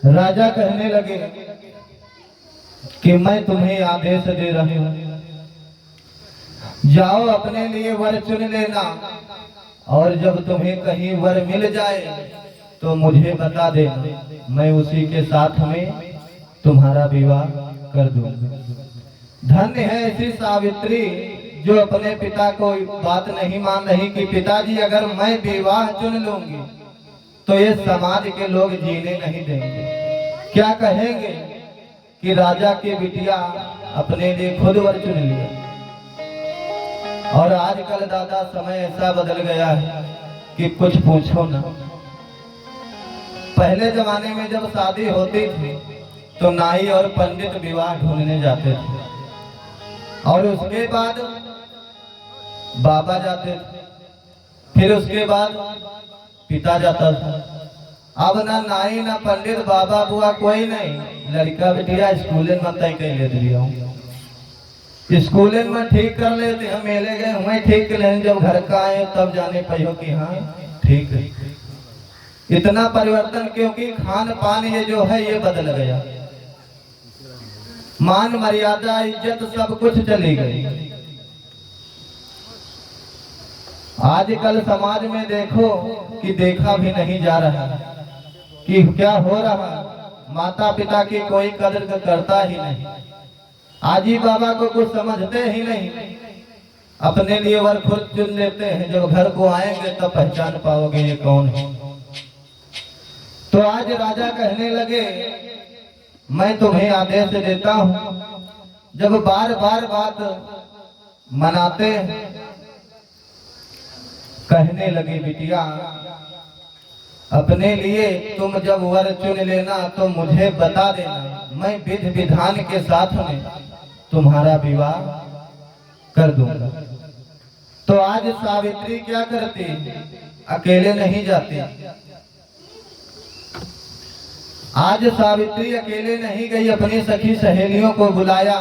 राजा कहने लगे कि मैं तुम्हें आदेश दे रही हूँ, जाओ अपने लिए वर चुन लेना, और जब तुम्हें कहीं वर मिल जाए तो मुझे बता देना, मैं उसी के साथ में तुम्हारा विवाह कर दूंगा। धन्य है ऐसी सावित्री जो अपने पिता को बात नहीं मान रही कि पिताजी अगर मैं विवाह चुन लूंगी तो ये समाज के लोग जीने नहीं देंगे, क्या कहेंगे कि राजा की बिटिया अपने लिए खुद वर चुन लिया। और आजकल दादा समय ऐसा बदल गया है कि कुछ पूछो ना। पहले जमाने में जब शादी होती थी तो नाई और पंडित विवाह ढूंढने जाते थे, और उसके बाद बाबा जाते थे, फिर उसके बाद पिता जाता था। अब ना नाई ना पंडित बाबा बुआ कोई नहीं, लड़का बिटिया स्कूल में तय कर ले दिया हूँ, स्कूल में ठीक कर लेते हम मेले गए हमें ठीक कर लें, जब घर का आए तब जाने पाइयो कि हाँ ठीक है। इतना परिवर्तन क्योंकि खान पान ये जो है ये बदल गया, मान मर्यादा इज्जत सब कुछ चली गई। आजकल समाज में देखो कि देखा भी नहीं जा रहा कि क्या हो रहा, माता पिता की कोई कदर करता ही नहीं, आजी बाबा को कुछ समझते ही नहीं, अपने लिए वर खुद चुन लेते हैं, जब घर को आएंगे तब पहचान पाओगे ये कौन है। तो आज राजा कहने लगे मैं तुम्हें आदेश देता हूं, जब बार बार बात मनाते हैं, कहने लगे बिटिया अपने लिए तुम जब वर चुन लेना तो मुझे बता देना, मैं विधि विधान के साथ में तुम्हारा विवाह कर दूंगा। तो आज सावित्री क्या करती, अकेले नहीं जाती। आज सावित्री अकेले नहीं गई, अपनी सखी सहेलियों को बुलाया।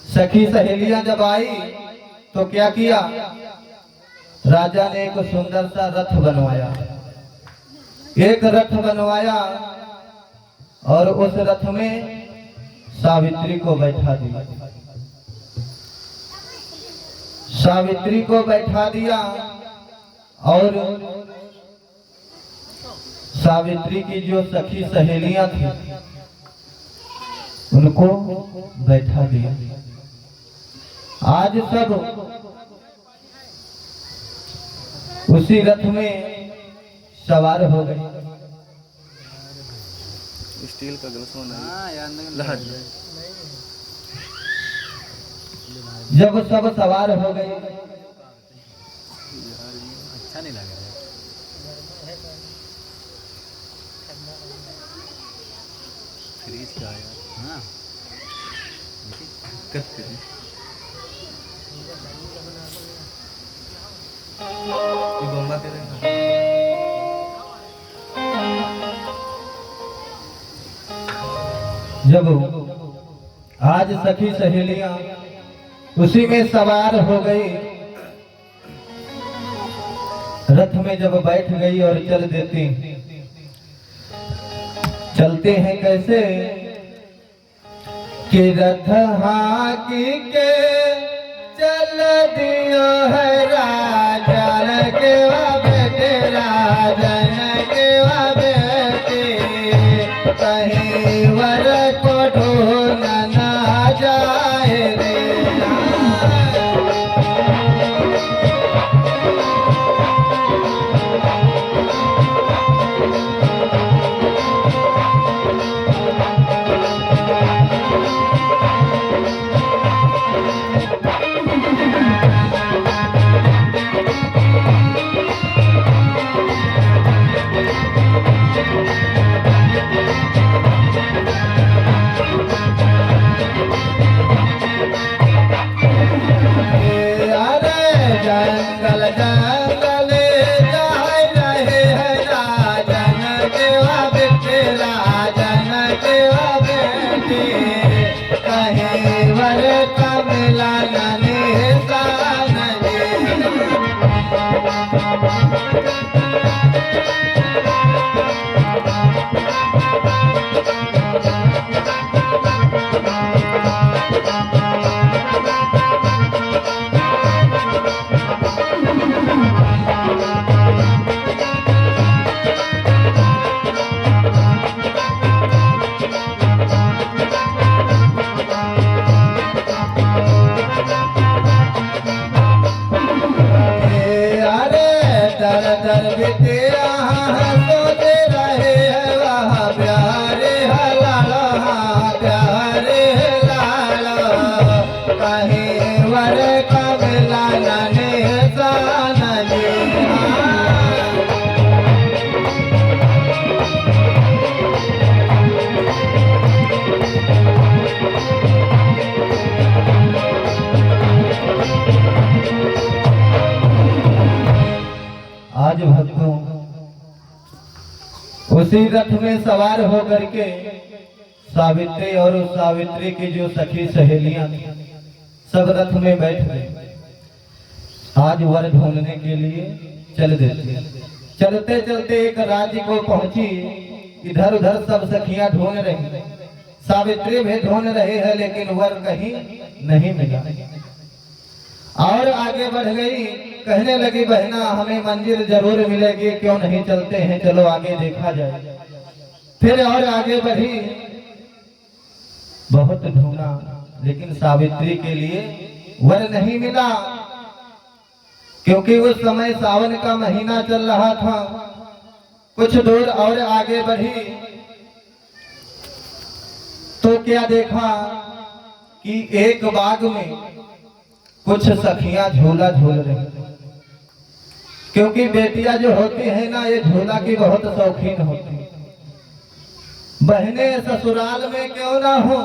सखी सहेलियां जब आई तो क्या किया, राजा ने एक सुंदर सा रथ बनवाया, एक रथ बनवाया और उस रथ में सावित्री को बैठा दिया। सावित्री को बैठा दिया और सावित्री की जो सखी सहेलियां थी उनको बैठा दिया। आज सब उसी रथ में सवार हो गए। स्टील का ग्लास जब सब सवार हो गए, अच्छा नहीं लग रहा फ्रीज का यार। हाँ जब आज सखी सहेलियां उसी में सवार हो गई, रथ में जब बैठ गई और चल देती, चलते हैं कैसे कि रथ हाकी के चल दियो है राजा के बेटे, राजा के बेटे, कहीं वर को ढूंढ ना जाए रे। उसी रथ में सवार होकर के सावित्री और उस सावित्री की जो सखी सहेलियां थी सब रथ में बैठ गए। आज वर ढूंढने के लिए चल देते। चलते चलते एक राज्य को पहुंची। इधर उधर सब सखियां ढूंढ रही, सावित्री भी ढूंढ रहे हैं, लेकिन वर कहीं नहीं मिला। और आगे बढ़ गई, कहने लगी बहना हमें मंजिल जरूर मिलेगी, क्यों नहीं चलते हैं, चलो आगे देखा जाए। फिर और आगे बढ़ी, बहुत ढूंढा लेकिन सावित्री के लिए वर नहीं मिला, क्योंकि उस समय सावन का महीना चल रहा था। कुछ दूर और आगे बढ़ी तो क्या देखा कि एक बाग में कुछ सखियां झूला झूल रही, क्योंकि बेटियां जो होती है ना ये झूला की बहुत शौकीन होती। बहने ससुराल में क्यों ना हो,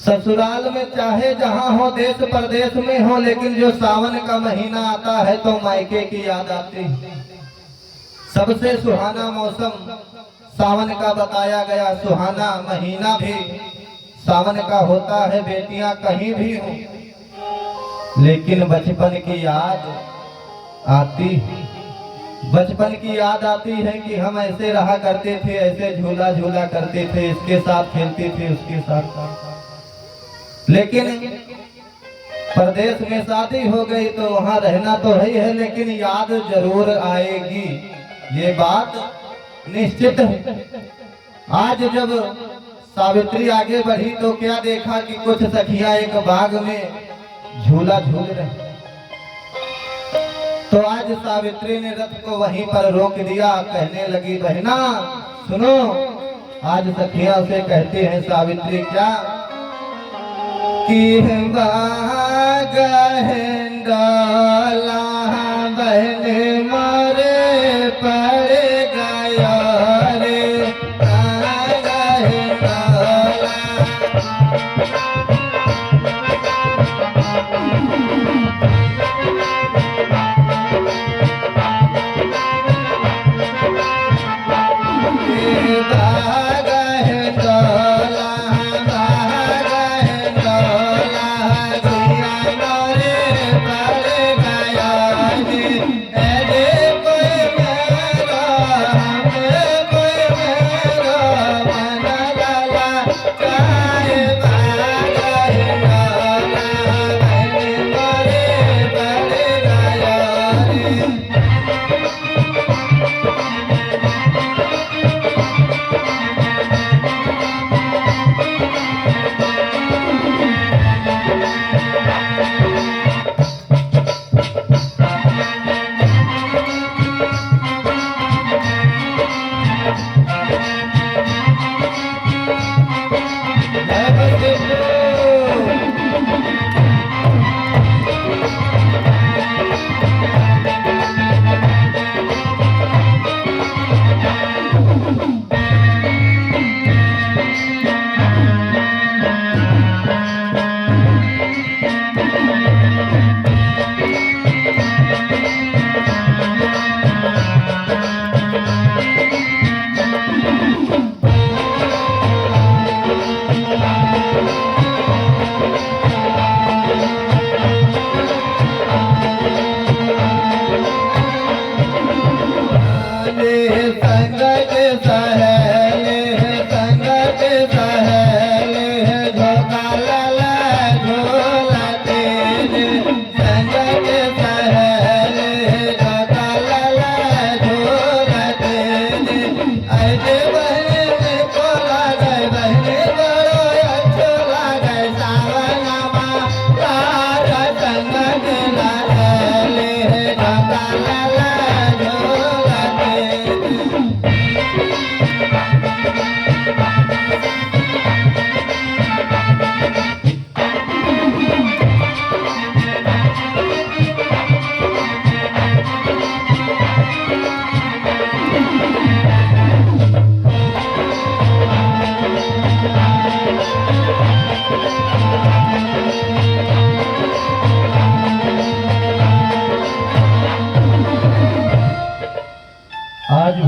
ससुराल में चाहे जहां हो, देश प्रदेश में हो, लेकिन जो सावन का महीना आता है तो मायके की याद आती है। सबसे सुहाना मौसम सावन का बताया गया, सुहाना महीना भी सावन का होता है, बेटियां कहीं भी हो। लेकिन बचपन की याद आती, बचपन की याद आती है कि हम ऐसे रहा करते थे, ऐसे झूला झूला करते थे, इसके साथ खेलते थे, उसके साथ। लेकिन प्रदेश में शादी हो गई तो वहां रहना तो है, लेकिन याद जरूर आएगी, ये बात निश्चित है। आज जब सावित्री आगे बढ़ी तो क्या देखा कि कुछ सखियां एक बाग में झूला झूल रही। तो आज सावित्री ने रथ को वहीं पर रोक दिया, कहने लगी बहना सुनो। आज सखियां से कहते हैं सावित्री क्या कि बाग डोला बहन मारे पड़ गया रे,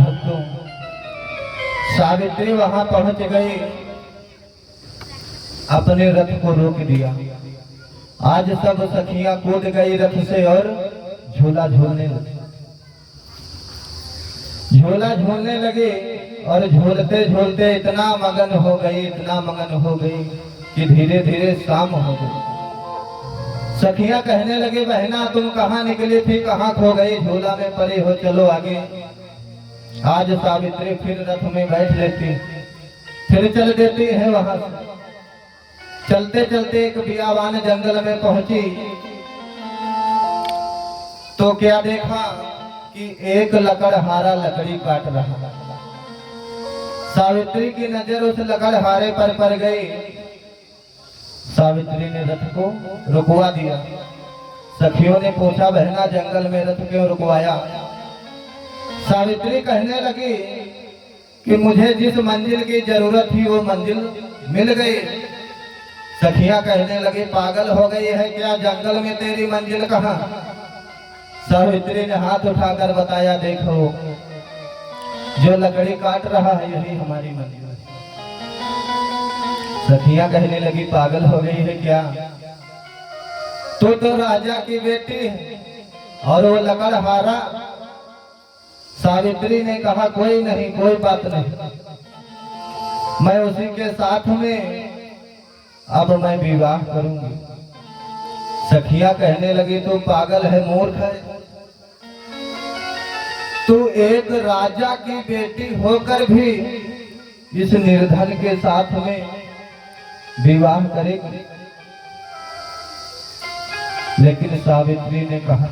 भक्तों, सावित्री वहां पहुंच गई, अपने रथ को रोक दिया। आज सब सखियां कूद गई रथ से और झूला झूलने लगी। झूला झूलने लगे और झूलते झूलते इतना मगन हो गई, इतना मगन हो गई कि धीरे धीरे शाम हो गई। सखियां कहने लगे, बहना तुम कहाँ निकली थी, कहाँ खो गई, झूला में पड़ी हो, चलो आगे। आज सावित्री फिर रथ में बैठ लेती, फिर चल देती है वहां से। चलते चलते एक बियावान जंगल में पहुंची तो क्या देखा कि एक लकड़हारा लकड़ी काट रहा। सावित्री की नजर उस लकड़हारे पर पड़ गई। सावित्री ने रथ को रुकवा दिया। सखियों ने पूछा, बहना जंगल में रथ क्यों रुकवाया? सावित्री कहने लगी कि मुझे जिस मंजिल की जरूरत थी वो मंजिल मिल गई। सखियां कहने लगी, पागल हो गई है क्या, जंगल में तेरी मंजिल कहाँ? सावित्री ने हाथ उठाकर बताया, देखो जो लकड़ी काट रहा है यही हमारी मंजिल है। सखियां कहने लगी, पागल हो गई है क्या, तो राजा की बेटी है और वो लकड़हारा। सावित्री ने कहा, कोई नहीं, कोई बात नहीं, मैं उसी के साथ में अब मैं विवाह करूंगी। सखियां कहने लगी, तू पागल है, मूर्ख है, तू एक राजा की बेटी होकर भी इस निर्धन के साथ में विवाह करेगी। लेकिन सावित्री ने कहा,